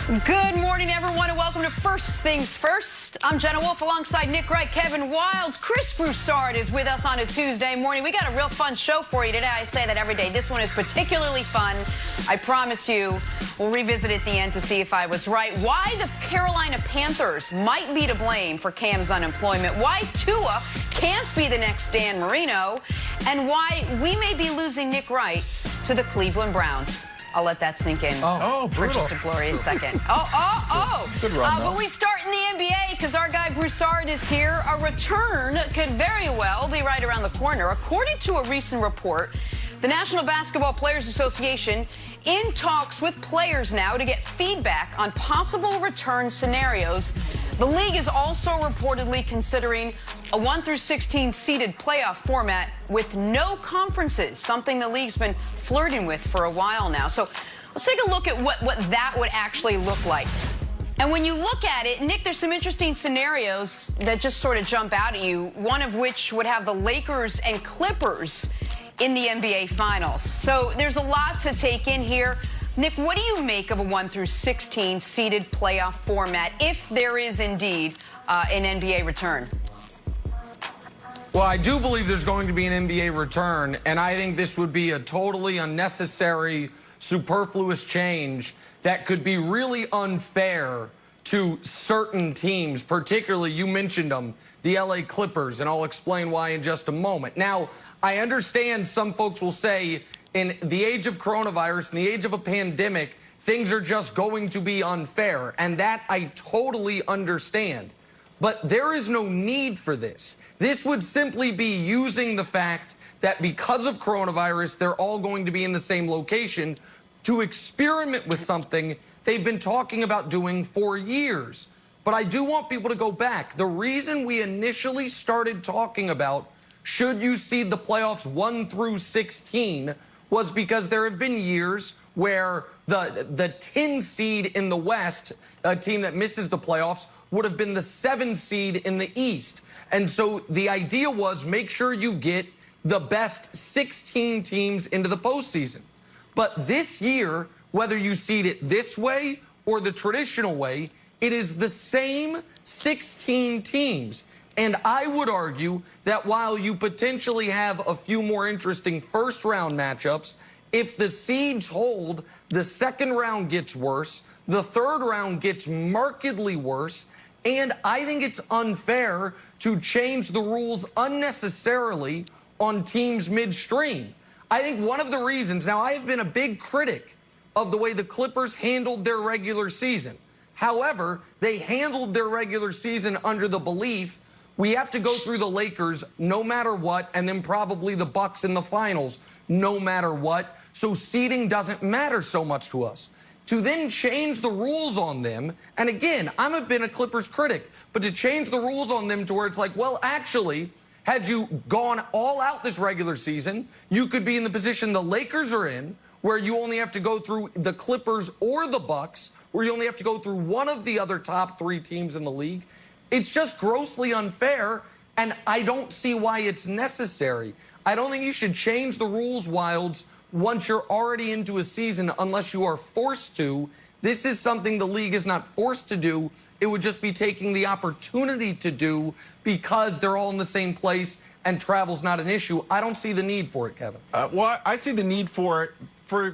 Good morning, everyone, and welcome to First Things First. I'm Jenna Wolfe alongside Nick Wright, Kevin Wildes. Chris Broussard is with us on a Tuesday morning. We got a real fun show for you today. I say that every day. This one is particularly fun. I promise you we'll revisit at the end to see if I was right. Why the Carolina Panthers might be to blame for Cam's unemployment. Why Tua can't be the next Dan Marino. And why we may be losing Nick Wright to the Cleveland Browns. I'll let that sink in for just a glorious second. Good run, but we start in the NBA because our guy Broussard is here. A return could very well be right around the corner. According to a recent report, the National Basketball Players Association in talks with players now to get feedback on possible return scenarios. The league is also reportedly considering a 1-16 seeded playoff format with no conferences, something the league's been flirting with for a while now. So let's take a look at what that would actually look like. And when you look at it, Nick, there's some interesting scenarios that just sort of jump out at you, one of which would have the Lakers and Clippers in the NBA Finals. So there's a lot to take in here. Nick, what do you make of a 1-16 seeded playoff format, if there is indeed an NBA return? Well, I do believe there's going to be an NBA return, and I think this would be a totally unnecessary, superfluous change that could be really unfair to certain teams, particularly, you mentioned them, the LA Clippers, and I'll explain why in just a moment. Now, I understand some folks will say, in the age of coronavirus, in the age of a pandemic, things are just going to be unfair, and that I totally understand. But there is no need for this. This would simply be using the fact that because of coronavirus, they're all going to be in the same location to experiment with something they've been talking about doing for years. But I do want people to go back. The reason we initially started talking about should you seed the playoffs 1-16 was because there have been years where the 10 seed in the West, a team that misses the playoffs, would have been the 7 seed in the East. And so the idea was make sure you get the best 16 teams into the postseason. But this year, whether you seed it this way or the traditional way, it is the same 16 teams. And I would argue that while you potentially have a few more interesting first-round matchups, if the seeds hold, the second round gets worse, the third round gets markedly worse, and I think it's unfair to change the rules unnecessarily on teams midstream. I think one of the reasons, now I have been a big critic of the way the Clippers handled their regular season. However, they handled their regular season under the belief we have to go through the Lakers no matter what, and then probably the Bucks in the finals no matter what, so seeding doesn't matter so much to us. To then change the rules on them, and again, I've been a Clippers critic, but to change the rules on them to where it's like, well, actually, had you gone all out this regular season, you could be in the position the Lakers are in, where you only have to go through the Clippers or the Bucks, where you only have to go through one of the other top 3 teams in the league. It's just grossly unfair, and I don't see why it's necessary. I don't think you should change the rules, Wildes, once you're already into a season unless you are forced to. This is something the league is not forced to do. It would just be taking the opportunity to do because they're all in the same place and travel's not an issue. I don't see the need for it, Kevin. Well, I see the need for it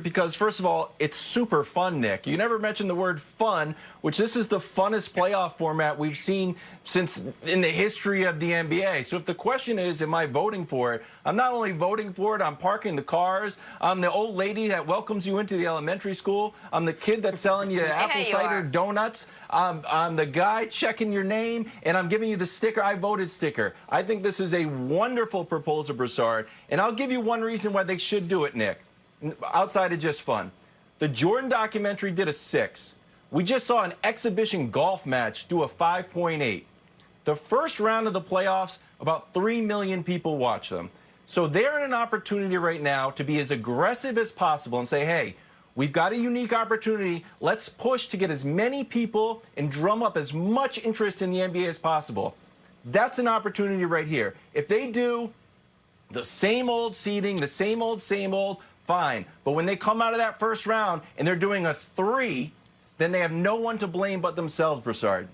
because, first of all, it's super fun, Nick. You never mentioned the word fun, which this is the funnest playoff format we've seen since in the history of the NBA. So if the question is, am I voting for it? I'm not only voting for it, I'm parking the cars. I'm the old lady that welcomes you into the elementary school. I'm the kid that's selling you apple cider donuts. I'm the guy checking your name, and I'm giving you the sticker, I voted sticker. I think this is a wonderful proposal, Broussard, and I'll give you one reason why they should do it, Nick. Outside of just fun. The Jordan documentary did a 6. We just saw an exhibition golf match do a 5.8. The first round of the playoffs, about 3 million people watch them. So they're in an opportunity right now to be as aggressive as possible and say, hey, we've got a unique opportunity. Let's push to get as many people and drum up as much interest in the NBA as possible. That's an opportunity right here. If they do the same old seeding, the same old, fine. But when they come out of that first round and they're doing a 3, then they have no one to blame but themselves, Broussard.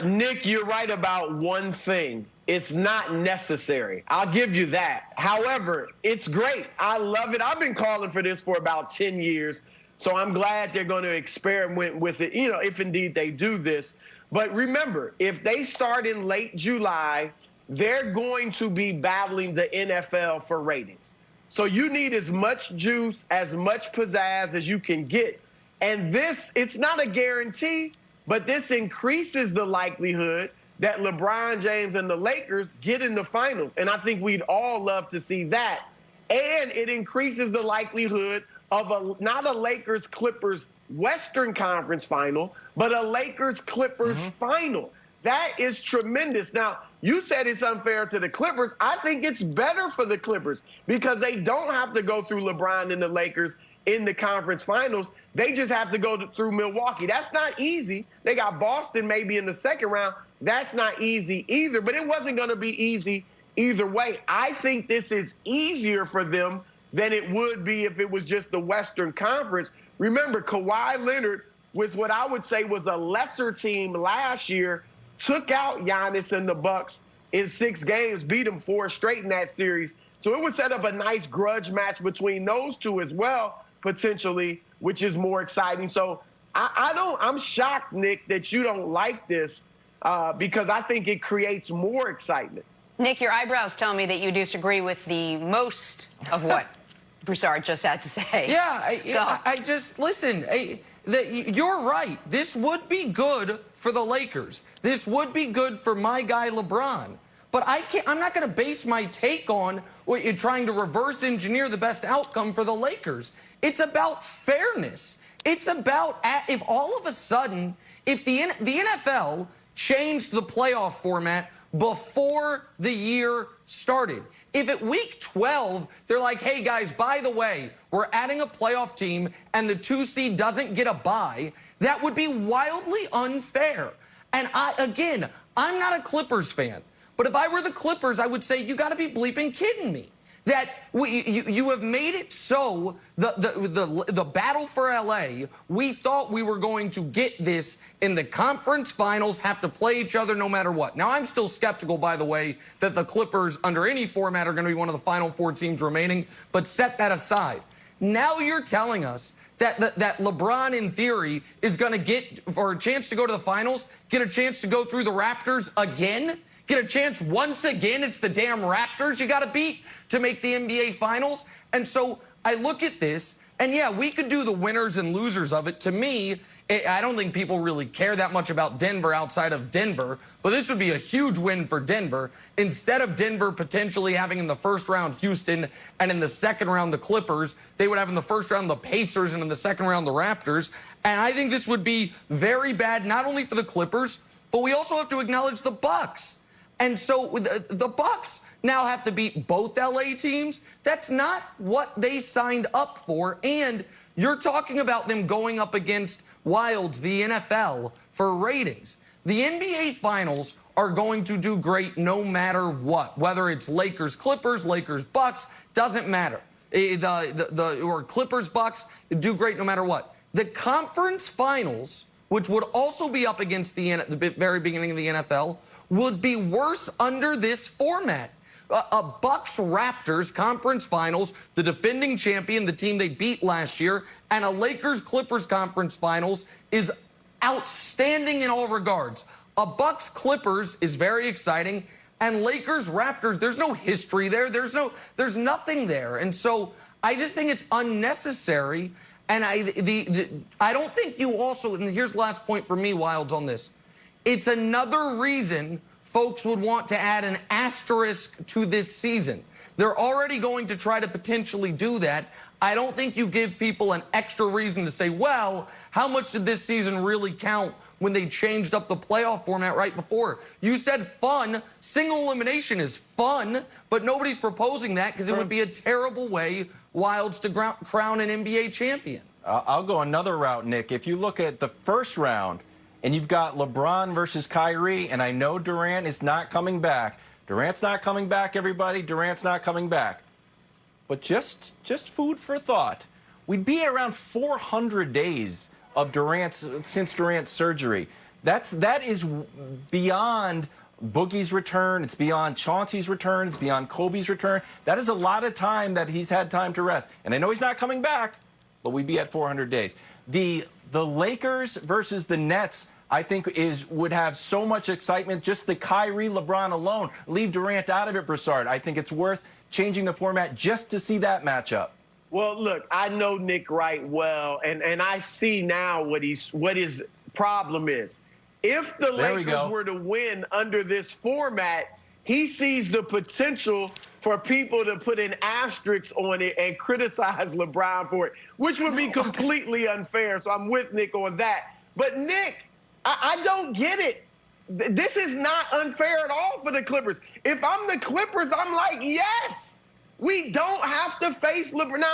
Nick, you're right about one thing. It's not necessary. I'll give you that. However, it's great. I love it. I've been calling for this for about 10 years, so I'm glad they're going to experiment with it, you know, if indeed they do this. But remember, if they start in late July, they're going to be battling the NFL for ratings. So you need as much juice, as much pizzazz as you can get. And this, it's not a guarantee, but this increases the likelihood that LeBron James and the Lakers get in the finals. And I think we'd all love to see that. And it increases the likelihood of not a Lakers-Clippers Western Conference final, but a Lakers-Clippers final. That is tremendous. Now, you said it's unfair to the Clippers. I think it's better for the Clippers because they don't have to go through LeBron and the Lakers in the conference finals. They just have to go through Milwaukee. That's not easy. They got Boston maybe in the second round. That's not easy either, but it wasn't going to be easy either way. I think this is easier for them than it would be if it was just the Western Conference. Remember, Kawhi Leonard, with what I would say was a lesser team last year, took out Giannis and the Bucks in 6 games, beat them 4 straight in that series. So it would set up a nice grudge match between those two as well, potentially, which is more exciting. So I'm shocked, Nick, that you don't like this because I think it creates more excitement. Nick, your eyebrows tell me that you disagree with the most of what Broussard just had to say. Yeah, I just, listen, you're right. This would be good for the Lakers. This would be good for my guy LeBron. But I'm not going to base my take on what you're trying to reverse engineer the best outcome for the Lakers. It's about fairness. It's about if all of a sudden, if the NFL changed the playoff format before the year started. If at week 12, they're like, hey, guys, by the way, we're adding a playoff team and the 2 seed doesn't get a bye, that would be wildly unfair. And I'm not a Clippers fan, but if I were the Clippers, I would say, you got to be bleeping kidding me. That you have made it so the battle for LA, we thought we were going to get this in the conference finals, have to play each other no matter what. Now, I'm still skeptical, by the way, that the Clippers, under any format, are going to be one of the final 4 teams remaining, but set that aside. Now you're telling us that LeBron, in theory, is going to get, for a chance to go to the finals, get a chance to go through the Raptors again? Get a chance once again? It's the damn Raptors you got to beat to make the NBA Finals. And so I look at this, and yeah, we could do the winners and losers of it. To me, I don't think people really care that much about Denver outside of Denver, but this would be a huge win for Denver. Instead of Denver potentially having in the first round Houston and in the second round the Clippers, they would have in the first round the Pacers and in the second round the Raptors. And I think this would be very bad, not only for the Clippers, but we also have to acknowledge the Bucks. And so the Bucks now have to beat both LA teams. That's not what they signed up for. And you're talking about them going up against Wilds, the NFL, for ratings. The NBA Finals are going to do great no matter what, whether it's Lakers, Clippers, Lakers, Bucks, doesn't matter. Or Clippers, Bucks, do great no matter what. The conference finals, which would also be up against the very beginning of the NFL, would be worse under this format. A Bucks-Raptors conference finals, the defending champion, the team they beat last year, and a Lakers-Clippers conference finals is outstanding in all regards. A Bucks-Clippers is very exciting, and Lakers-Raptors, there's no history there. There's nothing there. And so I just think it's unnecessary. And I don't think you also, and here's the last point for me, Wilds, on this. It's another reason folks would want to add an asterisk to this season. They're already going to try to potentially do that. I don't think you give people an extra reason to say, well, how much did this season really count when they changed up the playoff format right before? You said fun. Single elimination is fun, but nobody's proposing that because it would be a terrible way, Wilds, to crown an NBA champion. I'll go another route, Nick. If you look at the first round, and you've got LeBron versus Kyrie, and I know Durant is not coming back. Durant's not coming back, everybody. Durant's not coming back. But just food for thought. we'd be around 400 days of since Durant's surgery. That is beyond Boogie's return. It's beyond Chauncey's return. It's beyond Kobe's return. That is a lot of time that he's had time to rest. And I know he's not coming back, but we'd be at 400 days. The Lakers versus the Nets, I think, would have so much excitement. Just the Kyrie, LeBron alone. Leave Durant out of it, Broussard. I think it's worth changing the format just to see that matchup. Well, look, I know Nick Wright well, and I see now what his problem is. If the Lakers were to win under this format, he sees the potential for people to put an asterisk on it and criticize LeBron for it, which would be completely unfair. So I'm with Nick on that. But, Nick, I don't get it. This is not unfair at all for the Clippers. If I'm the Clippers, I'm like, yes, we don't have to face LeBron. Now,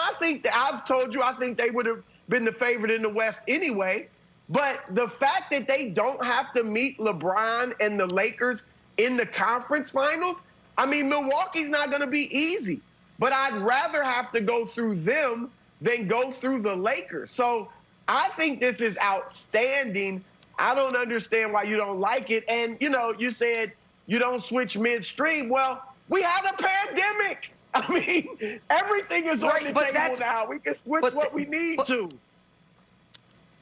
I've told you I think they would have been the favorite in the West anyway. But the fact that they don't have to meet LeBron and the Lakers in the conference finals, I mean, Milwaukee's not going to be easy. But I'd rather have to go through them than go through the Lakers. So I think this is outstanding. I don't understand why you don't like it. And, you said you don't switch midstream. Well, we had a pandemic. I mean, everything is on the table now. We can switch what we need to.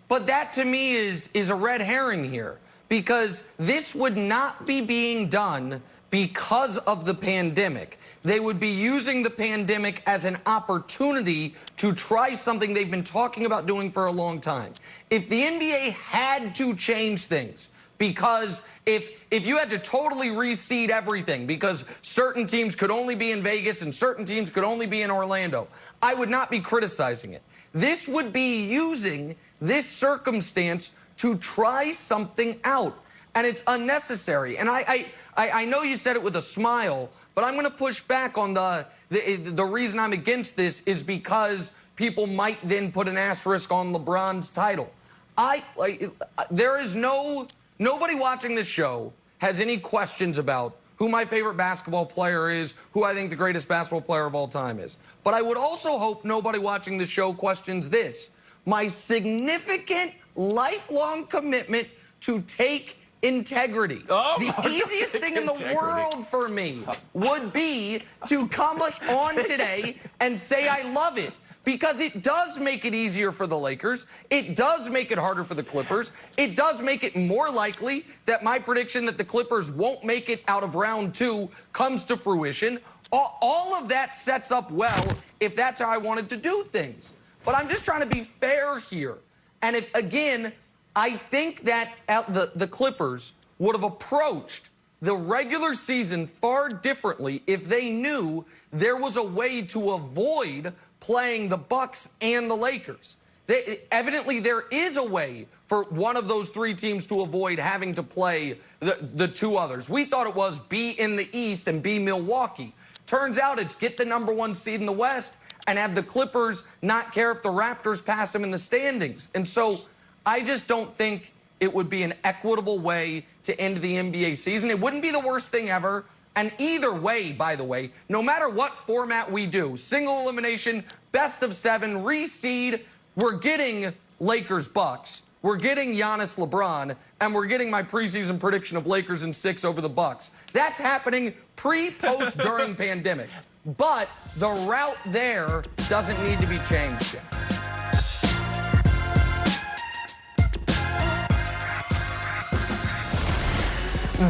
But that, to me, is a red herring here, because this would not be being done because of the pandemic. They would be using the pandemic as an opportunity to try something they've been talking about doing for a long time. If the NBA had to change things, because if you had to totally reseed everything because certain teams could only be in Vegas and certain teams could only be in Orlando, I would not be criticizing it. This would be using this circumstance to try something out, and it's unnecessary. And I know you said it with a smile, but I'm going to push back on the reason I'm against this is because people might then put an asterisk on LeBron's title. There is nobody watching this show has any questions about who my favorite basketball player is, who I think the greatest basketball player of all time is. But I would also hope nobody watching the show questions this: my significant lifelong commitment to take integrity. The easiest thing in the world for me would be to come on today and say I love it, because it does make it easier for the Lakers. It does make it harder for the Clippers. It does make it more likely that my prediction that the Clippers won't make it out of round 2 comes to fruition. All of that sets up well if that's how I wanted to do things. But I'm just trying to be fair here. And again, I think that the Clippers would have approached the regular season far differently if they knew there was a way to avoid playing the Bucks and the Lakers. Evidently, there is a way for one of those 3 teams to avoid having to play the 2 others. We thought it was be in the East and be Milwaukee. Turns out it's get the number 1 seed in the West and have the Clippers not care if the Raptors pass them in the standings. And so I just don't think it would be an equitable way to end the NBA season. It wouldn't be the worst thing ever. And either way, by the way, no matter what format we do, single elimination, best of 7, reseed, we're getting Lakers-Bucks, we're getting Giannis LeBron, and we're getting my preseason prediction of Lakers in 6 over the Bucks. That's happening pre, post, during pandemic. But the route there doesn't need to be changed yet.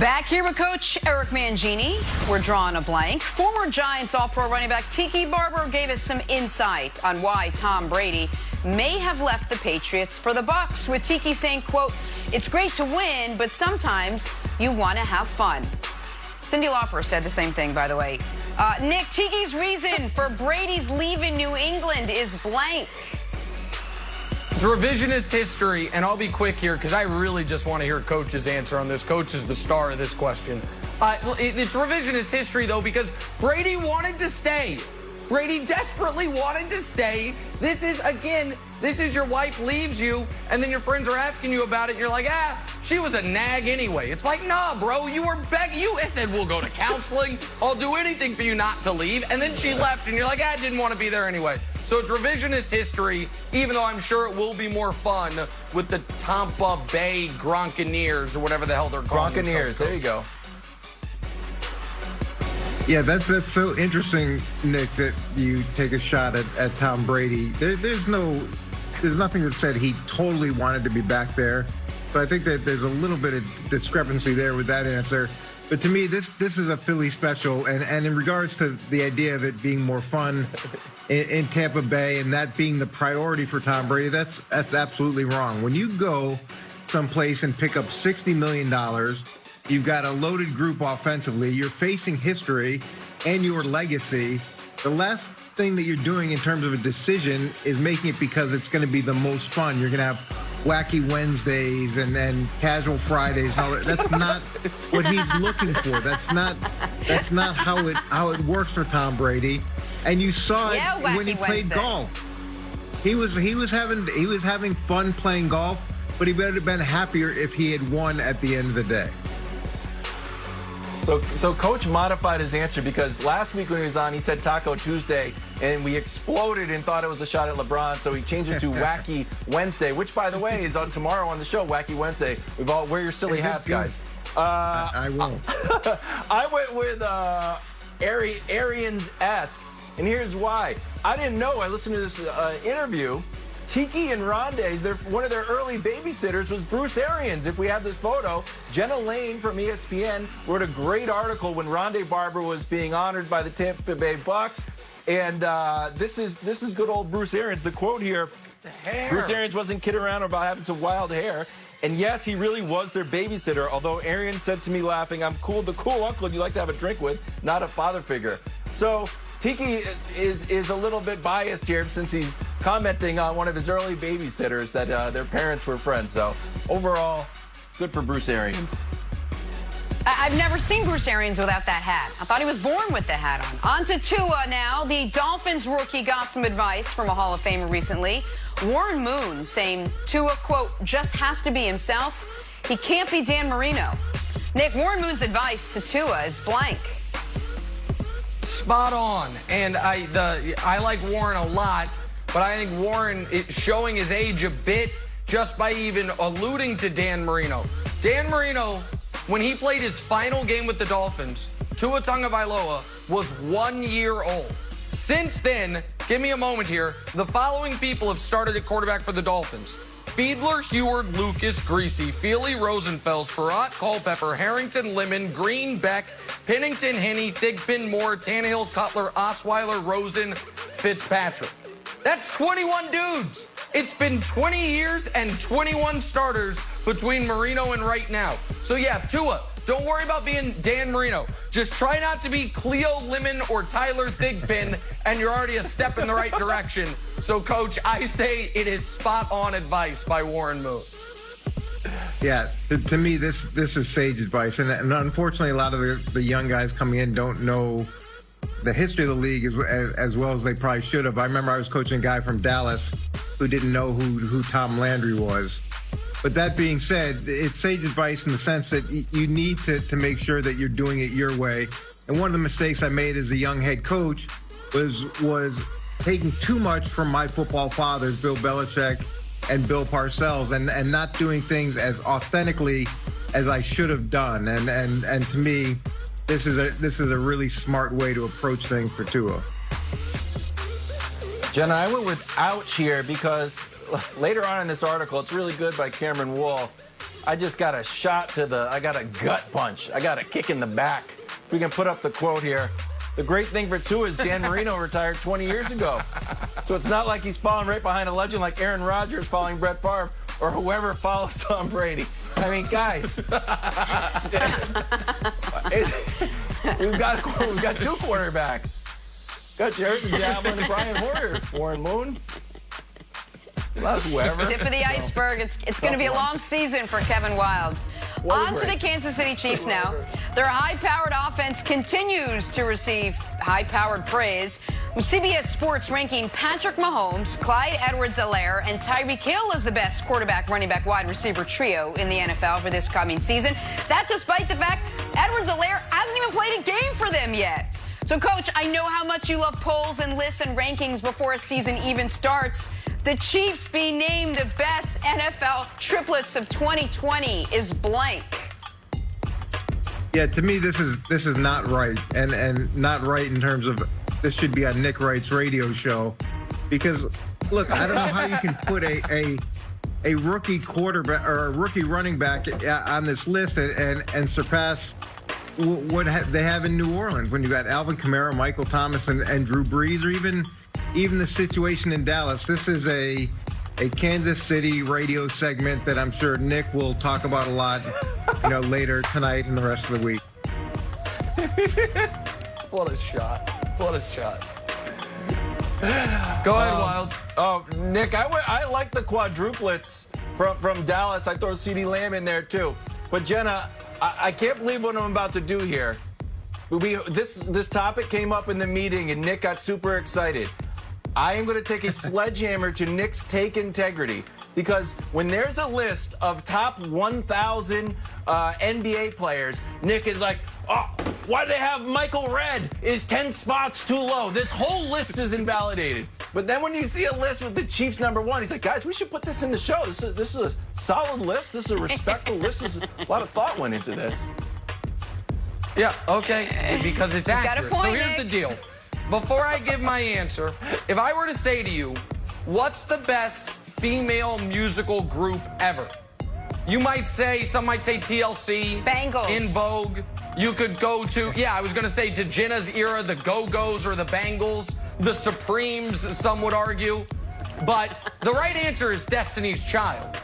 Back here with Coach Eric Mangini. We're drawing a blank. Former Giants All-Pro running back Tiki Barber gave us some insight on why Tom Brady may have left the Patriots for the Bucs, with Tiki saying, quote, "It's great to win, but sometimes you want to have fun." Cyndi Lauper said the same thing, by the way. Nick, Tiki's reason for Brady's leaving New England is blank. It's revisionist history, and I'll be quick here because I really just want to hear Coach's answer on this. Coach is the star of this question. It's revisionist history, though, because Brady wanted to stay. Brady desperately wanted to stay. This is your wife leaves you, and then your friends are asking you about it, and you're like, she was a nag anyway. It's like, nah, bro, you were begging. You said, we'll go to counseling. I'll do anything for you not to leave. And then she left, and you're like, I didn't want to be there anyway. So it's revisionist history, even though I'm sure it will be more fun with the Tampa Bay Gronkaneers or whatever the hell they're calling themselves. Gronkaneers, there you go. Yeah, that's so interesting, Nick, that you take a shot at Tom Brady. There's nothing that said he totally wanted to be back there. So I think that there's a little bit of discrepancy there with that answer. But to me, this is a Philly special. And in regards to the idea of it being more fun in Tampa Bay and that being the priority for Tom Brady, that's absolutely wrong. When you go someplace and pick up $60 million, you've got a loaded group offensively, you're facing history and your legacy. The last thing that you're doing in terms of a decision is making it because it's going to be the most fun. You're going to have wacky Wednesdays and casual Fridays and all that. That's not what he's looking for. That's not how it works for Tom Brady. And you saw it when he played golf. He was having fun playing golf, but he would have been happier if he had won at the end of the day. So Coach modified his answer because last week when he was on, he said Taco Tuesday, and we exploded and thought it was a shot at LeBron, so he changed it to Wacky Wednesday, which, by the way, is on tomorrow on the show, Wacky Wednesday. We've all wear your silly hats, guys. I will. I went with Arians-esque, and here's why. I didn't know. I listened to this interview. Tiki and Rondé, one of their early babysitters was Bruce Arians. If we have this photo, Jenna Lane from ESPN wrote a great article when Rondé Barber was being honored by the Tampa Bay Bucks. And this is good old Bruce Arians. The quote here, Bruce Arians wasn't kidding around about having some wild hair. And yes, he really was their babysitter, although Arians said to me laughing, I'm the cool uncle you like to have a drink with, not a father figure. So Tiki is a little bit biased here since he's commenting on one of his early babysitters that their parents were friends. So overall, good for Bruce Arians. I've never seen Bruce Arians without that hat. I thought he was born with the hat on. On to Tua now. The Dolphins rookie got some advice from a Hall of Famer recently. Warren Moon saying Tua, quote, just has to be himself. He can't be Dan Marino. Nick, Warren Moon's advice to Tua is blank. Spot on. And I like Warren a lot, but I think Warren is showing his age a bit just by even alluding to Dan Marino. Dan Marino, when he played his final game with the Dolphins, Tua Tagovailoa was 1 year old. Since then, give me a moment here, the following people have started at quarterback for the Dolphins. Fiedler, Heward, Lucas, Greasy, Feely, Rosenfels, Farrat, Culpepper, Harrington, Lemon, Green, Beck, Pennington, Henney, Thigpen, Moore, Tannehill, Cutler, Osweiler, Rosen, Fitzpatrick. That's 21 dudes. It's been 20 years and 21 starters between Marino and Wright now. So yeah, Tua, don't worry about being Dan Marino. Just try not to be Cleo Lemon or Tyler Thigpen, and you're already a step in the right direction. So, Coach, I say it is spot-on advice by Warren Moon. Yeah, to me, this is sage advice. And unfortunately, a lot of the young guys coming in don't know the history of the league as well as they probably should have. I remember I was coaching a guy from Dallas who didn't know who Tom Landry was. But that being said, it's sage advice in the sense that you need to make sure that you're doing it your way. And one of the mistakes I made as a young head coach was taking too much from my football fathers, Bill Belichick and Bill Parcells, and not doing things as authentically as I should have done. And to me, this is a really smart way to approach things for Tua. Jenna, I went with ouch here because later on in this article, it's really good by Cameron Wolfe. I just got a shot I got a gut punch. I got a kick in the back. If we can put up the quote here. The great thing for Tua is Dan Marino retired 20 years ago. So it's not like he's falling right behind a legend like Aaron Rodgers following Brett Favre or whoever follows Tom Brady. I mean, guys, we've got two quarterbacks. Got Jared the Javelin and Brian Hoyer. Warren Moon. Whoever. Tip of the iceberg. It's going to be a long season for Kevin Wildes. On to the Kansas City Chiefs now. Their high-powered offense continues to receive high-powered praise. CBS Sports ranking Patrick Mahomes, Clyde Edwards-Helaire, and Tyreek Hill as the best quarterback, running back, wide receiver trio in the NFL for this coming season. That despite the fact Edwards-Helaire hasn't even played a game for them yet. So, Coach, I know how much you love polls and lists and rankings before a season even starts. The Chiefs being named the best NFL triplets of 2020 is blank. Yeah, to me, this is not right, and not right in terms of this should be on Nick Wright's radio show, because look, I don't know how you can put a rookie quarterback or a rookie running back on this list and surpass what they have in New Orleans when you got Alvin Kamara, Michael Thomas, and Drew Brees, or even the situation in Dallas. This is a Kansas City radio segment that I'm sure Nick will talk about a lot, later tonight and the rest of the week. What a shot. What a shot. Go ahead, Wild. Oh, Nick, I like the quadruplets from Dallas. I throw CeeDee Lamb in there, too. But, Jenna, I can't believe what I'm about to do here. This topic came up in the meeting, and Nick got super excited. I am going to take a sledgehammer to Nick's take integrity, because when there's a list of top 1,000 NBA players, Nick is like, oh, why do they have Michael Redd? Is 10 spots too low? This whole list is invalidated. But then when you see a list with the Chiefs #1, he's like, guys, we should put this in the show. This is a solid list. This is a respectful list. A lot of thought went into this. Yeah, okay, because it's accurate. So here's the deal. Before I give my answer, if I were to say to you, what's the best female musical group ever? You might say, some might say TLC. Bangles. In Vogue. You could go to, I was going to say to Jenna's era, the Go-Go's or the Bangles, the Supremes, some would argue. But the right answer is Destiny's Child.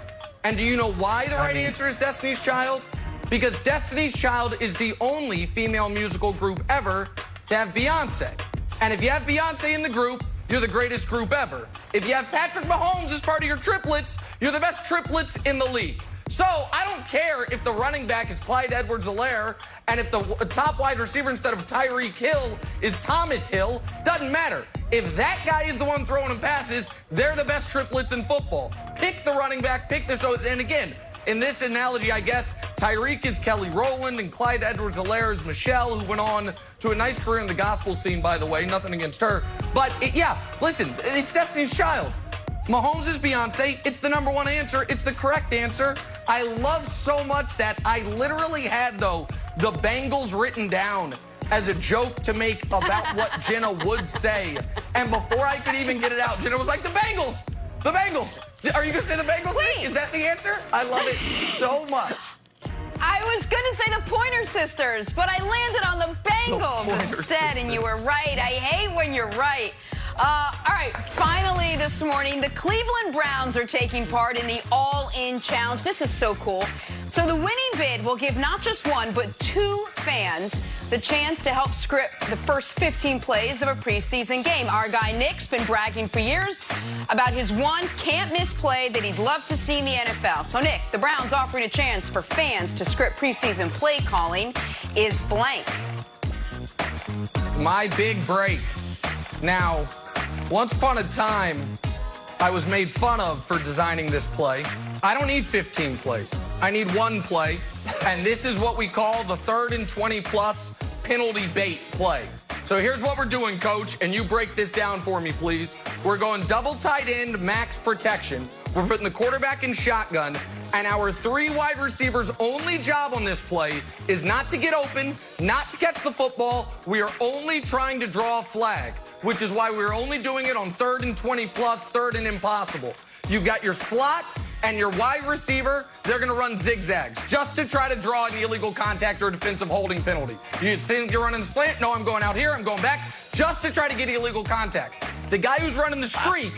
And do you know why the right answer is Destiny's Child? Because Destiny's Child is the only female musical group ever to have Beyonce. And if you have Beyonce in the group, you're the greatest group ever. If you have Patrick Mahomes as part of your triplets, you're the best triplets in the league. So I don't care if the running back is Clyde Edwards-Helaire and if the top wide receiver instead of Tyreek Hill is Thomas Hill. Doesn't matter. If that guy is the one throwing them passes, they're the best triplets in football. Pick the running back, and again, in this analogy, I guess, Tyreek is Kelly Rowland and Clyde Edwards-Helaire is Michelle, who went on to a nice career in the gospel scene, by the way. Nothing against her. But, listen, it's Destiny's Child. Mahomes is Beyonce. It's the #1 answer. It's the correct answer. I love so much that I literally had, though, the Bengals written down as a joke to make about what Jenna would say. And before I could even get it out, Jenna was like, the Bengals! The Bengals! Are you going to say the Bengals? Wait. Is that the answer? I love it so much. I was going to say the Pointer Sisters, but I landed on the Bengals instead, and you were right. I hate when you're right. All right, finally this morning, the Cleveland Browns are taking part in the All-In Challenge. This is so cool. So the winning bid will give not just one, but 2 fans the chance to help script the first 15 plays of a preseason game. Our guy Nick's been bragging for years about his one can't-miss play that he'd love to see in the NFL. So, Nick, the Browns offering a chance for fans to script preseason play calling is blank. My big break. Now, once upon a time, I was made fun of for designing this play. I don't need 15 plays. I need 1 play, and this is what we call the 3rd and 20-plus penalty bait play. So here's what we're doing, Coach, and you break this down for me, please. We're going double tight end, max protection. We're putting the quarterback in shotgun, and our 3 wide receivers' only job on this play is not to get open, not to catch the football. We are only trying to draw a flag, which is why we're only doing it on 3rd and 20-plus, 3rd and impossible. You've got your slot and your wide receiver. They're going to run zigzags just to try to draw an illegal contact or defensive holding penalty. You think you're running the slant? No, I'm going out here. I'm going back just to try to get illegal contact. The guy who's running the streak,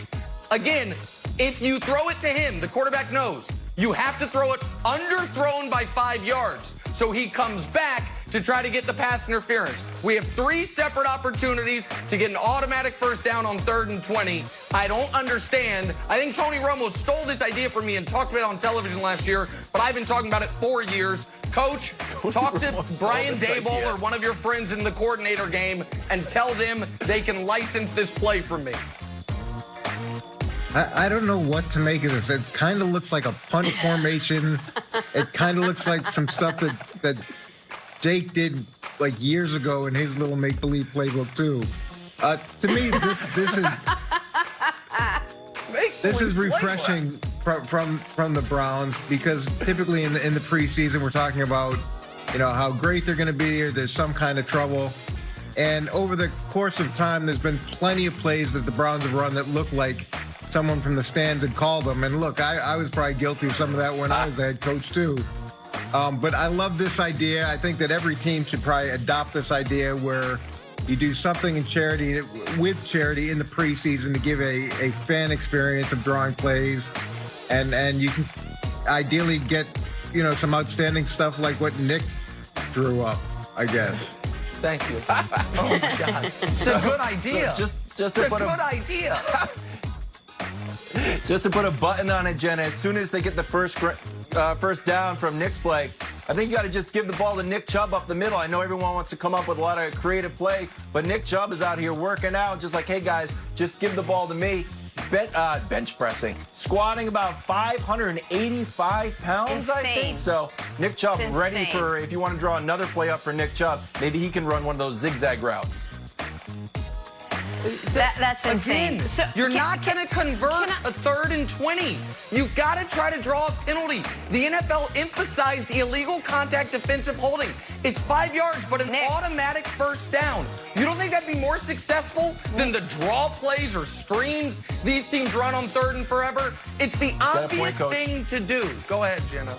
again, if you throw it to him, the quarterback knows you have to throw it underthrown by 5 yards. So he comes back to try to get the pass interference. We have 3 separate opportunities to get an automatic first down on 3rd and 20. I don't understand. I think Tony Romo stole this idea from me and talked about it on television last year, but I've been talking about it 4 years. Coach, talk to Brian Daboll or one of your friends in the coordinator game and tell them they can license this play from me. I don't know what to make of this. It kind of looks like a punt formation. It kind of looks like some stuff that Jake did like years ago in his little make-believe playbook too. To me, this is refreshing from the Browns, because typically in the preseason we're talking about, you know, how great they're going to be, or there's some kind of trouble. And over the course of time, there's been plenty of plays that the Browns have run that look like someone from the stands had called them. And look, I was probably guilty of some of that when I was the head coach too. But I love this idea. I think that every team should probably adopt this idea where you do something with charity in the preseason to give a fan experience of drawing plays. And you can ideally get, you know, some outstanding stuff like what Nick drew up, I guess. Thank you. Oh my gosh, it's a good idea. Just to put good idea. Just to put a button on it, Jenna, as soon as they get the first down from Nick's play, I think you got to just give the ball to Nick Chubb up the middle. I know everyone wants to come up with a lot of creative play, but Nick Chubb is out here working out, just like, hey guys, just give the ball to me. Bench pressing, squatting about 585 pounds, Insane. I think. So Nick Chubb ready for, if you want to draw another play up for Nick Chubb, maybe he can run one of those zigzag routes. That's insane. Again, So, you're not going to convert a 3rd and 20. You've got to try to draw a penalty. The NFL emphasized illegal contact defensive holding. It's 5 yards, but an automatic first down. You don't think that'd be more successful than the draw plays or screens these teams run on 3rd and forever? It's the obvious thing to do. Go ahead, Jenna.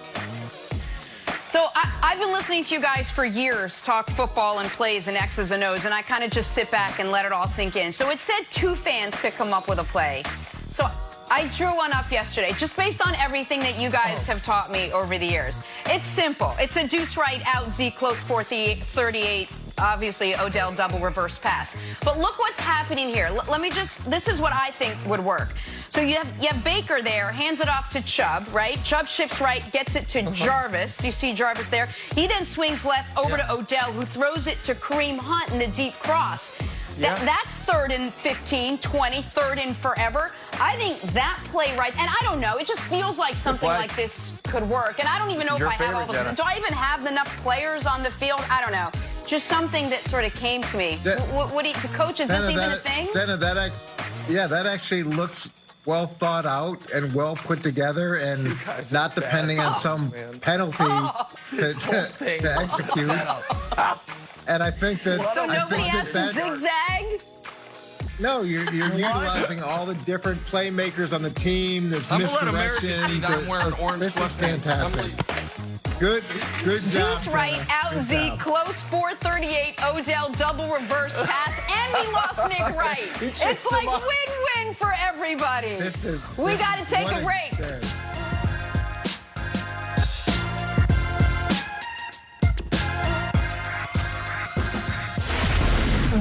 So I've been listening to you guys for years talk football and plays and X's and O's, and I kind of just sit back and let it all sink in. So it said 2 fans could come up with a play. So I drew one up yesterday, just based on everything that you guys have taught me over the years. It's simple. It's a deuce right out Z close 38. Obviously, Odell double reverse pass. But look what's happening here. Let me just, this is what I think would work. So you have Baker there, hands it off to Chubb, right? Chubb shifts right, gets it to Jarvis. You see Jarvis there. He then swings left over to Odell, who throws it to Kareem Hunt in the deep cross. That's 3rd and 15, 20, 3rd and forever. I think that play right, and I don't know, it just feels like something like this could work. And I don't even know if I have all the, do I even have enough players on the field? I don't know. Just something that sort of came to me. What do you, coach, is this even a thing? That actually looks well thought out and well put together, and not depending on some penalty to execute. And I think that... So nobody has to zigzag? No, you're utilizing all the different playmakers on the team. There's misdirection. This is fantastic. Good job. Deuce right, out Z, close 438, Odell double reverse pass, and we lost Nick Wright. It's like win-win for everybody. We got to take a break.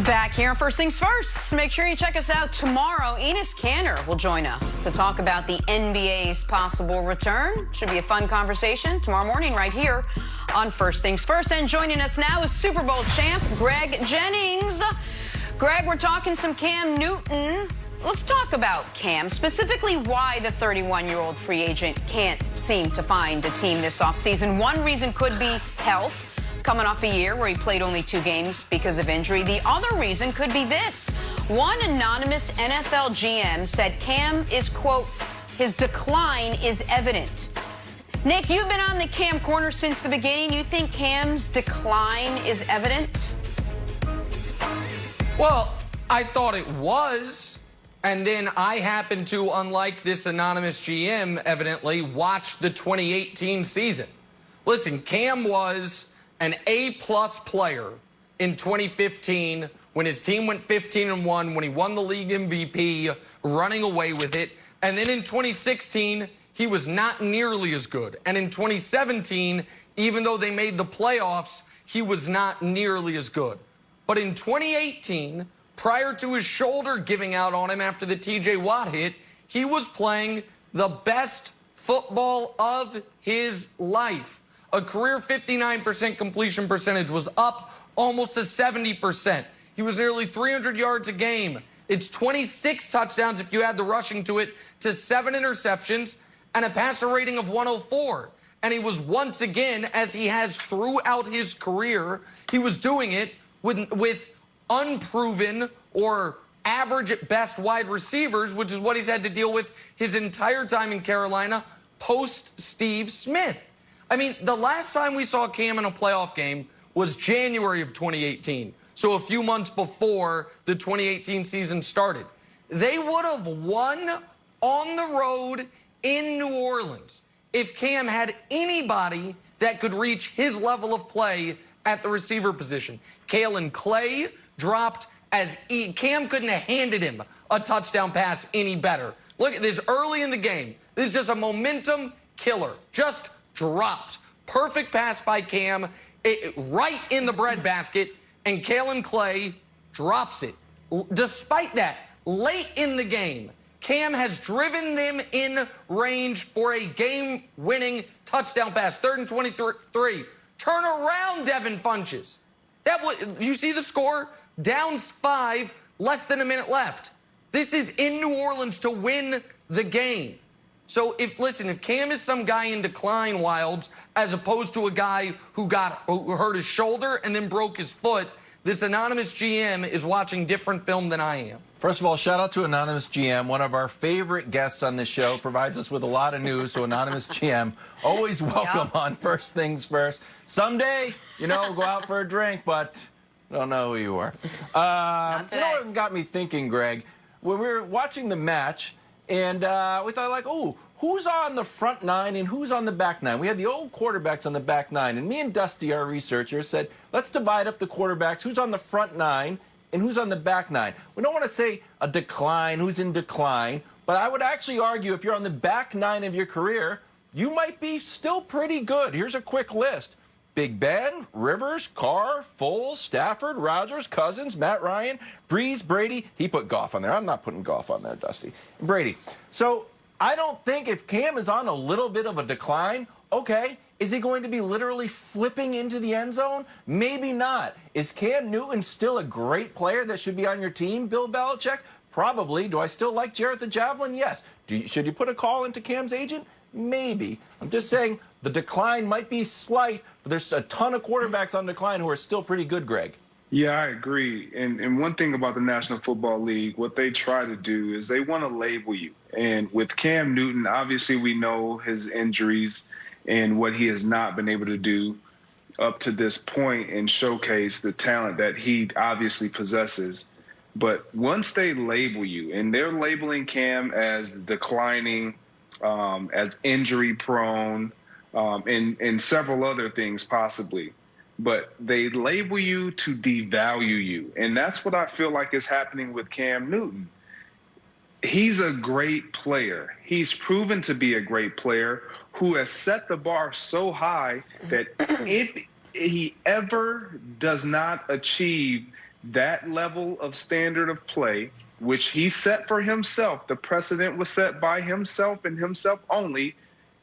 Back here on First Things First. Make sure you check us out tomorrow. Enos Kanter will join us to talk about the NBA's possible return. Should be a fun conversation tomorrow morning right here on First Things First. And joining us now is Super Bowl champ Greg Jennings. Greg, we're talking some Cam Newton. Let's talk about Cam, specifically why the 31-year-old free agent can't seem to find a team this offseason. One reason could be health, coming off a year where he played only 2 games because of injury. The other reason could be this. One anonymous NFL GM said Cam is, quote, his decline is evident. Nick, you've been on the Cam corner since the beginning. You think Cam's decline is evident? Well, I thought it was. And then I happened to, unlike this anonymous GM, evidently, watch the 2018 season. Listen, Cam was an A-plus player in 2015 when his team went 15-1, when he won the league MVP, running away with it. And then in 2016, he was not nearly as good. And in 2017, even though they made the playoffs, he was not nearly as good. But in 2018, prior to his shoulder giving out on him after the TJ Watt hit, he was playing the best football of his life. A career 59% completion percentage, was up almost to 70%. He was nearly 300 yards a game. It's 26 touchdowns if you add the rushing to it, to 7 interceptions, and a passer rating of 104. and he was once again, as he has throughout his career, he was doing it with unproven or average at best wide receivers, which is what he's had to deal with his entire time in Carolina post Steve Smith. I mean, the last time we saw Cam in a playoff game was January of 2018, so a few months before the 2018 season started. They would have won on the road in New Orleans if Cam had anybody that could reach his level of play at the receiver position. Kalen Clay dropped as Cam couldn't have handed him a touchdown pass any better. Look at this early in the game. This is just a momentum killer. Just dropped. Perfect pass by Cam, right in the breadbasket, and Kalen Clay drops it. Despite that, late in the game, Cam has driven them in range for a game-winning touchdown pass. 3rd and 23. Turn around, Devin Funchess. You see the score? Down 5, less than a minute left. This is in New Orleans to win the game. So if Cam is some guy in decline, Wilds, as opposed to a guy who hurt his shoulder and then broke his foot, this anonymous GM is watching different film than I am. First of all, shout out to Anonymous GM, one of our favorite guests on this show, provides us with a lot of news. So Anonymous GM, always welcome on First Things First. Someday, go out for a drink, but don't know who you are. Not today. What got me thinking, Greg, when we were watching the match, and we thought, who's on the front 9 and who's on the back 9? We had the old quarterbacks on the back 9, and me and Dusty, our researcher, said, let's divide up the quarterbacks. Who's on the front 9 and who's on the back 9? We don't want to say a decline, who's in decline, but I would actually argue if you're on the back 9 of your career, you might be still pretty good. Here's a quick list. Big Ben, Rivers, Carr, Foles, Stafford, Rodgers, Cousins, Matt Ryan, Breeze, Brady. He put Goff on there. I'm not putting Goff on there, Dusty. Brady. So I don't think if Cam is on a little bit of a decline, okay, is he going to be literally flipping into the end zone? Maybe not. Is Cam Newton still a great player that should be on your team, Bill Belichick? Probably. Do I still like Jarrett the Javelin? Yes. Should you put a call into Cam's agent? Maybe. I'm just saying the decline might be slight, but there's a ton of quarterbacks on decline who are still pretty good, Greg. Yeah, I agree. And one thing about the National Football League, what they try to do is they want to label you. And with Cam Newton, obviously we know his injuries and what he has not been able to do up to this point and showcase the talent that he obviously possesses. But once they label you, and they're labeling Cam as declining, as injury prone, and several other things possibly. But they label you to devalue you. And that's what I feel like is happening with Cam Newton. He's a great player. He's proven to be a great player who has set the bar so high that if he ever does not achieve that level of standard of play, which he set for himself, the precedent was set by himself and himself only,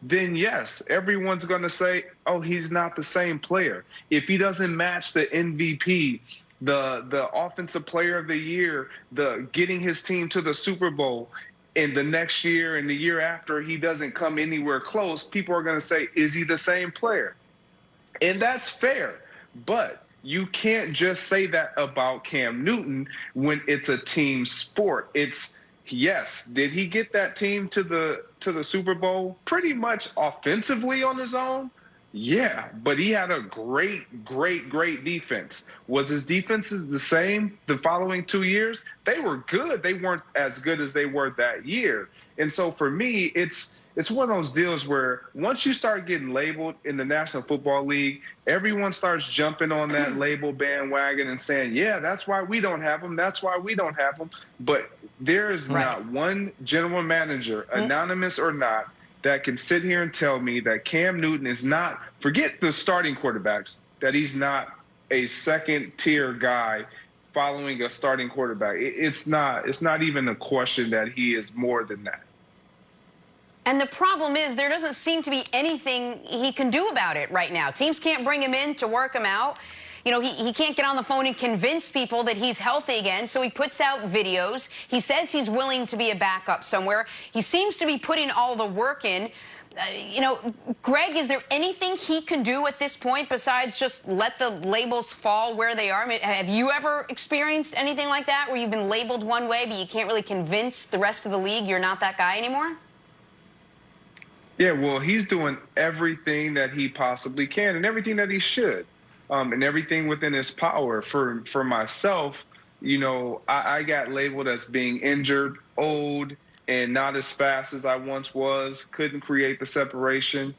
then yes, everyone's going to say, oh, he's not the same player. If he doesn't match the MVP, the offensive player of the year, the getting his team to the Super Bowl, and the next year and the year after he doesn't come anywhere close, people are going to say, is he the same player? And that's fair. But you can't just say that about Cam Newton when it's a team sport. It's, yes, did he get that team to the Super Bowl pretty much offensively on his own? Yeah, but he had a great defense. Was his defenses the same the following 2 years? They were good. They weren't as good as they were that year. And so for me, it's one of those deals where once you start getting labeled in the National Football League, everyone starts jumping on that label bandwagon and saying, yeah, that's why we don't have them. That's why we don't have them. But there is not one general manager, anonymous or not, that can sit here and tell me that Cam Newton is not, forget the starting quarterbacks, that he's not a second-tier guy following a starting quarterback. It's not even a question that he is more than that. And the problem is there doesn't seem to be anything he can do about it right now. Teams can't bring him in to work him out. You know, he can't get on the phone and convince people that he's healthy again, so he puts out videos. He says he's willing to be a backup somewhere. He seems to be putting all the work in, Greg, is there anything he can do at this point besides just let the labels fall where they are? I mean, have you ever experienced anything like that where you've been labeled one way, but you can't really convince the rest of the league you're not that guy anymore? Yeah, well, he's doing everything that he possibly can and everything that he should, and everything within his power. For myself, I got labeled as being injured, old, and not as fast as I once was, couldn't create the separation.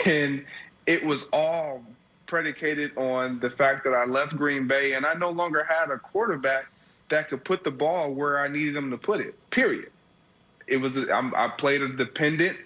And it was all predicated on the fact that I left Green Bay and I no longer had a quarterback that could put the ball where I needed him to put it, period. I played a dependent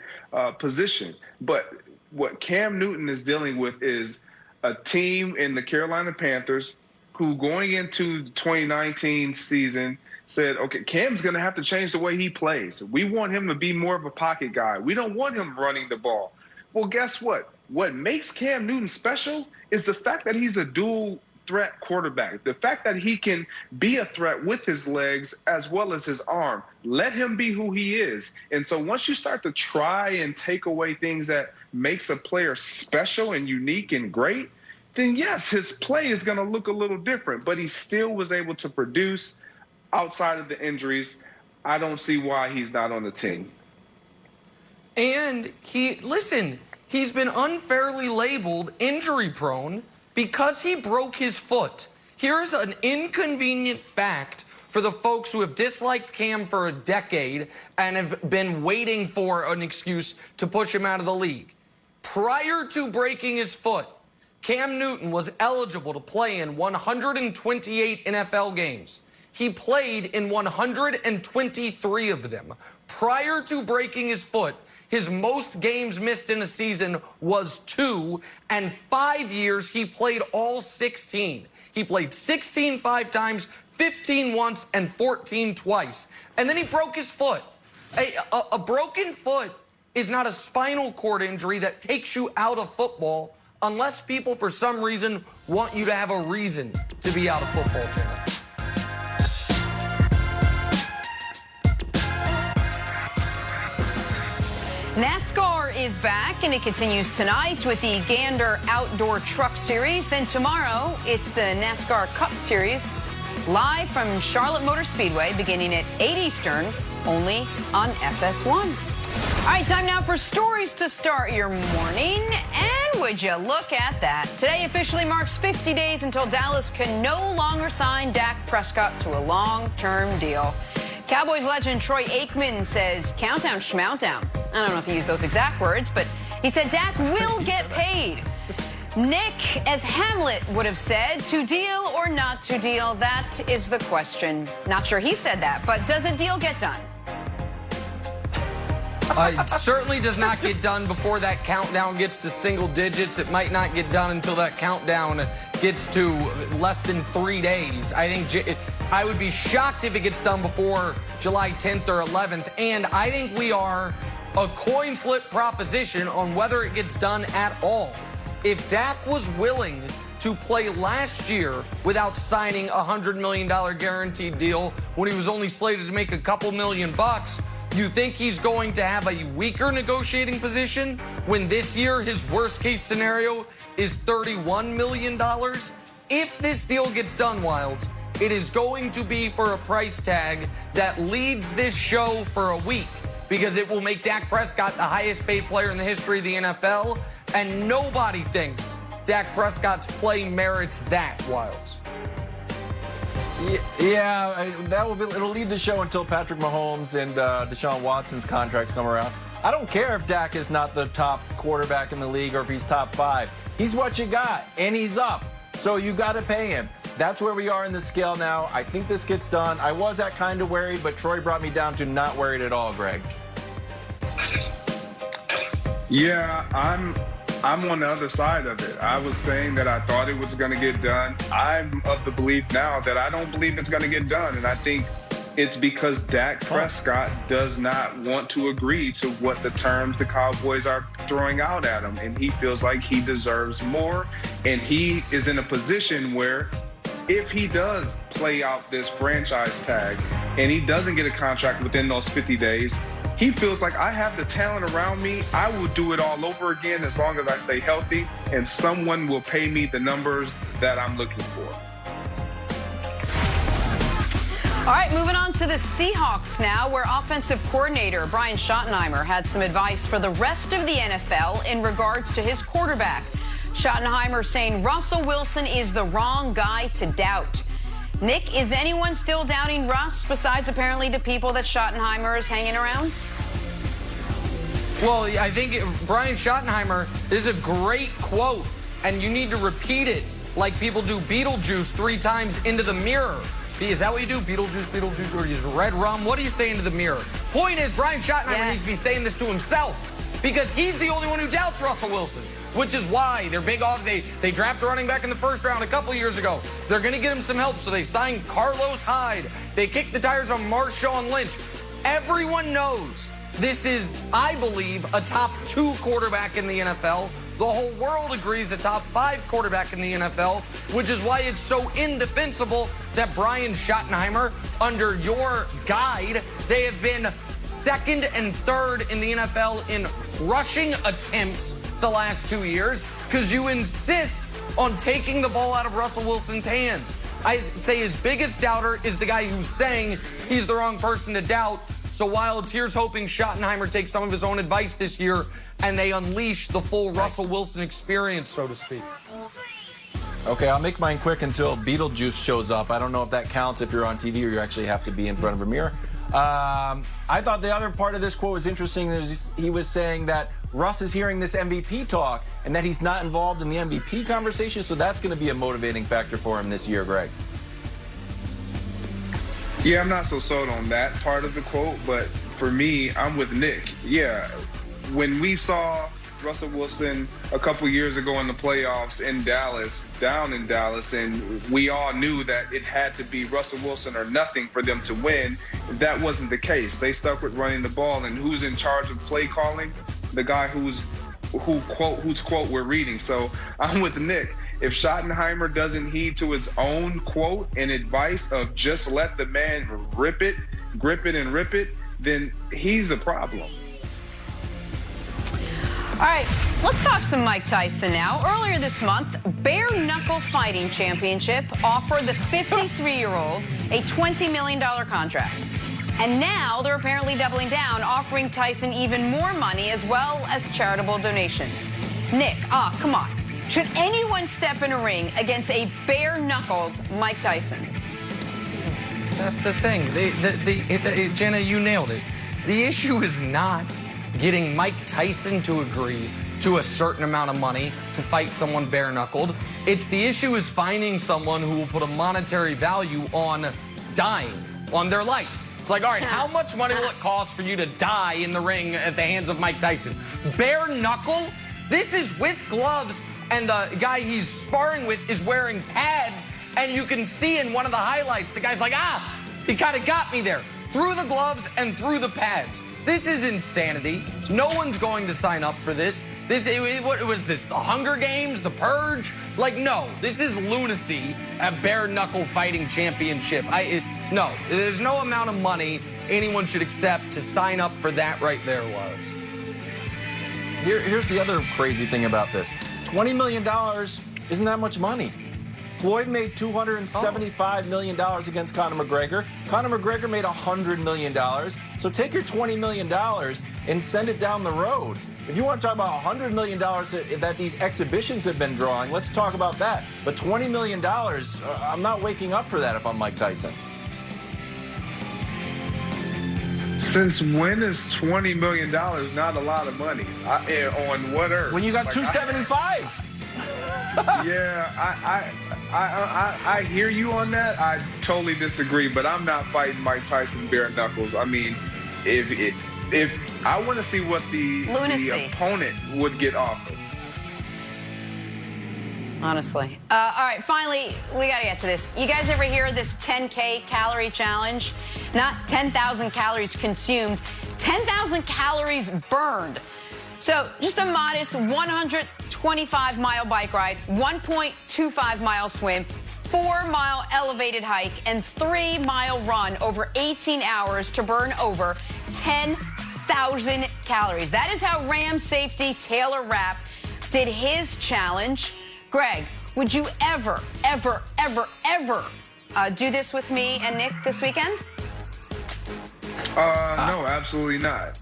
position. But what Cam Newton is dealing with is a team in the Carolina Panthers who, going into the 2019 season, said, okay, Cam's going to have to change the way he plays. We want him to be more of a pocket guy. We don't want him running the ball. Well, guess what? What makes Cam Newton special is the fact that he's a dual threat quarterback. The fact that he can be a threat with his legs as well as his arm. Let him be who he is. And so once you start to try and take away things that makes a player special and unique and great, then yes, his play is going to look a little different, but he still was able to produce outside of the injuries. I don't see why he's not on the team. And he's been unfairly labeled injury prone because he broke his foot. Here's an inconvenient fact for the folks who have disliked Cam for a decade and have been waiting for an excuse to push him out of the league. Prior to breaking his foot, Cam Newton was eligible to play in 128 NFL games. He played in 123 of them. Prior to breaking his foot, his most games missed in a season was 2, and 5 years he played all 16. He played 16 5 times, 15 once, and 14 twice. And then he broke his foot. A broken foot is not a spinal cord injury that takes you out of football unless people, for some reason, want you to have a reason to be out of football, Jenna. NASCAR is back, and it continues tonight with the Gander Outdoor Truck Series. Then tomorrow, it's the NASCAR Cup Series, live from Charlotte Motor Speedway, beginning at 8 Eastern, only on FS1. All right, time now for stories to start your morning. And would you look at that? Today officially marks 50 days until Dallas can no longer sign Dak Prescott to a long-term deal. Cowboys legend Troy Aikman says, countdown schmountdown. I don't know if he used those exact words, but he said Dak will get paid. Nick, as Hamlet would have said, to deal or not to deal, that is the question. Not sure he said that, but does a deal get done? It certainly does not get done before that countdown gets to single digits. It might not get done until that countdown gets to less than 3 days. I would be shocked if it gets done before July 10th or 11th. And I think we are a coin flip proposition on whether it gets done at all. If Dak was willing to play last year without signing a $100 million guaranteed deal when he was only slated to make a couple $1 million, you think he's going to have a weaker negotiating position when this year his worst case scenario is $31 million? If this deal gets done, Wilds, it is going to be for a price tag that leads this show for a week, because it will make Dak Prescott the highest paid player in the history of the NFL, and nobody thinks Dak Prescott's play merits that, Wilds. Yeah, it'll lead the show until Patrick Mahomes and Deshaun Watson's contracts come around. I don't care if Dak is not the top quarterback in the league or if he's top 5. He's what you got, and he's up. So you got to pay him. That's where we are in the scale now. I think this gets done. I was that kind of worried, but Troy brought me down to not worried at all, Greg. Yeah, I'm on the other side of it. I was saying that I thought it was going to get done. I'm of the belief now that I don't believe it's going to get done. And I think it's because Dak Prescott does not want to agree to what the terms the Cowboys are throwing out at him. And he feels like he deserves more. And he is in a position where if he does play out this franchise tag and he doesn't get a contract within those 50 days, he feels like I have the talent around me. I will do it all over again as long as I stay healthy, and someone will pay me the numbers that I'm looking for. All right, moving on to the Seahawks now, where offensive coordinator Brian Schottenheimer had some advice for the rest of the NFL in regards to his quarterback. Schottenheimer saying Russell Wilson is the wrong guy to doubt. Nick, is anyone still doubting Russ besides apparently the people that Schottenheimer is hanging around? Well, I think Brian Schottenheimer is a great quote, and you need to repeat it like people do Beetlejuice 3 times into the mirror. Is that what you do? Beetlejuice, Beetlejuice, or use red rum? What do you say into the mirror? Point is, Brian Schottenheimer needs to be saying this to himself because he's the only one who doubts Russell Wilson, which is why they're big off. They drafted a running back in the first round a couple years ago. They're going to get him some help, so they signed Carlos Hyde. They kicked the tires on Marshawn Lynch. Everyone knows this is, I believe, a top 2 quarterback in the NFL. The whole world agrees a top 5 quarterback in the NFL, which is why it's so indefensible that Brian Schottenheimer, under your guide, they have been 2nd and 3rd in the NFL in rushing attempts the last 2 years because you insist on taking the ball out of Russell Wilson's hands. I say his biggest doubter is the guy who's saying he's the wrong person to doubt. So while it's here's hoping Schottenheimer takes some of his own advice this year and they unleash the full Russell Wilson experience, so to speak. Okay, I'll make mine quick until Beetlejuice shows up. I don't know if that counts if you're on TV or you actually have to be in front of a mirror. I thought the other part of this quote was interesting. He was saying that Russ is hearing this MVP talk and that he's not involved in the MVP conversation, so that's going to be a motivating factor for him this year, Greg. Yeah, I'm not so sold on that part of the quote, but for me, I'm with Nick. Yeah, when we saw Russell Wilson a couple years ago in the playoffs in Dallas, down in Dallas, and we all knew that it had to be Russell Wilson or nothing for them to win. That wasn't the case. They stuck with running the ball, and who's in charge of play calling? The guy whose quote we're reading. So I'm with Nick. If Schottenheimer doesn't heed to his own quote and advice of just let the man rip it, grip it, and rip it, then he's the problem. All right, let's talk some Mike Tyson now. Earlier this month, Bare Knuckle Fighting Championship offered the 53-year-old a $20 million contract. And now they're apparently doubling down, offering Tyson even more money as well as charitable donations. Nick, come on. Should anyone step in a ring against a bare-knuckled Mike Tyson? That's the thing. Jenna, you nailed it. The issue is not getting Mike Tyson to agree to a certain amount of money to fight someone bare-knuckled. The issue is finding someone who will put a monetary value on dying, on their life. It's like, all right, how much money will it cost for you to die in the ring at the hands of Mike Tyson? Bare knuckle? This is with gloves, and the guy he's sparring with is wearing pads, and you can see in one of the highlights, the guy's like, he kind of got me there. Through the gloves and through the pads. This is insanity. No one's going to sign up for this. What was this, the Hunger Games, the Purge? Like, no, this is lunacy, a bare-knuckle fighting championship. No, there's no amount of money anyone should accept to sign up for that right there was. Here's the other crazy thing about this. $20 million isn't that much money. Floyd made $275 million against Conor McGregor. Conor McGregor made $100 million. So take your $20 million and send it down the road. If you want to talk about $100 million that these exhibitions have been drawing, let's talk about that. But $20 million, I'm not waking up for that if I'm Mike Tyson. Since when is $20 million not a lot of money? On what earth? When you got $275. Yeah, I hear you on that. I totally disagree, but I'm not fighting Mike Tyson bare knuckles. I mean, if I want to see what the opponent would get offered. Honestly. All right, finally, we got to get to this. You guys ever hear of this 10K calorie challenge? Not 10,000 calories consumed, 10,000 calories burned. So just a modest 125-mile bike ride, 1.25-mile swim, 4-mile elevated hike, and 3-mile run over 18 hours to burn over 10,000 1,000 calories. That is how Ram safety Taylor Rapp did his challenge. Greg, would you ever do this with me and Nick this weekend? No, absolutely not.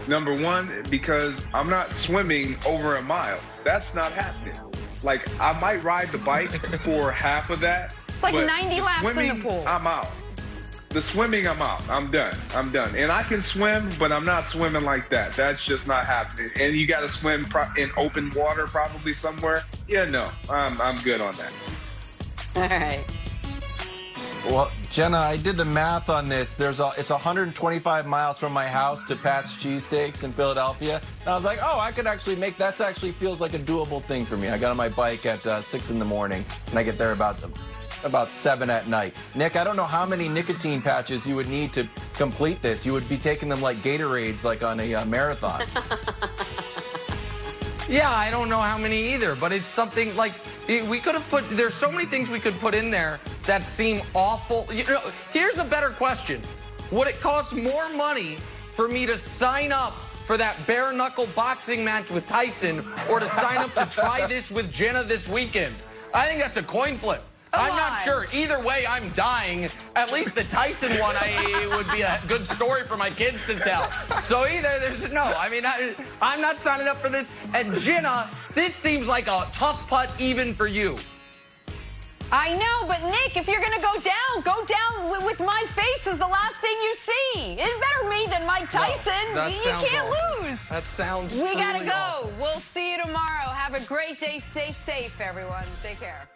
Number one, because I'm not swimming over a mile. That's not happening. Like, I might ride the bike for half of that. It's like 90 laps in the pool. I'm out. The swimming, I'm out. I'm done. And I can swim, but I'm not swimming like that. That's just not happening. And you got to swim in open water probably somewhere. Yeah, no, I'm good on that. All right. Well, Jenna, I did the math on this. It's 125 miles from my house to Pat's Cheesesteaks in Philadelphia. And I was like, oh, I could actually make that. Actually feels like a doable thing for me. I got on my bike at 6 in the morning, and I get there about 7 at night. Nick, I don't know how many nicotine patches you would need to complete this. You would be taking them like Gatorades, like on a marathon. Yeah, I don't know how many either, but it's something like we could have put, there's so many things we could put in there that seem awful. You know, here's a better question. Would it cost more money for me to sign up for that bare knuckle boxing match with Tyson or to sign up to try this with Jenna this weekend? I think that's a coin flip. I'm not sure. Either way, I'm dying. At least the Tyson one would be a good story for my kids to tell. So I'm not signing up for this. And Jenna, this seems like a tough putt even for you. I know, but Nick, if you're going to go down with my face as the last thing you see. It's better me than Mike Tyson. No, you can't lose. That sounds We got to truly go. awful. We'll see you tomorrow. Have a great day. Stay safe, everyone. Take care.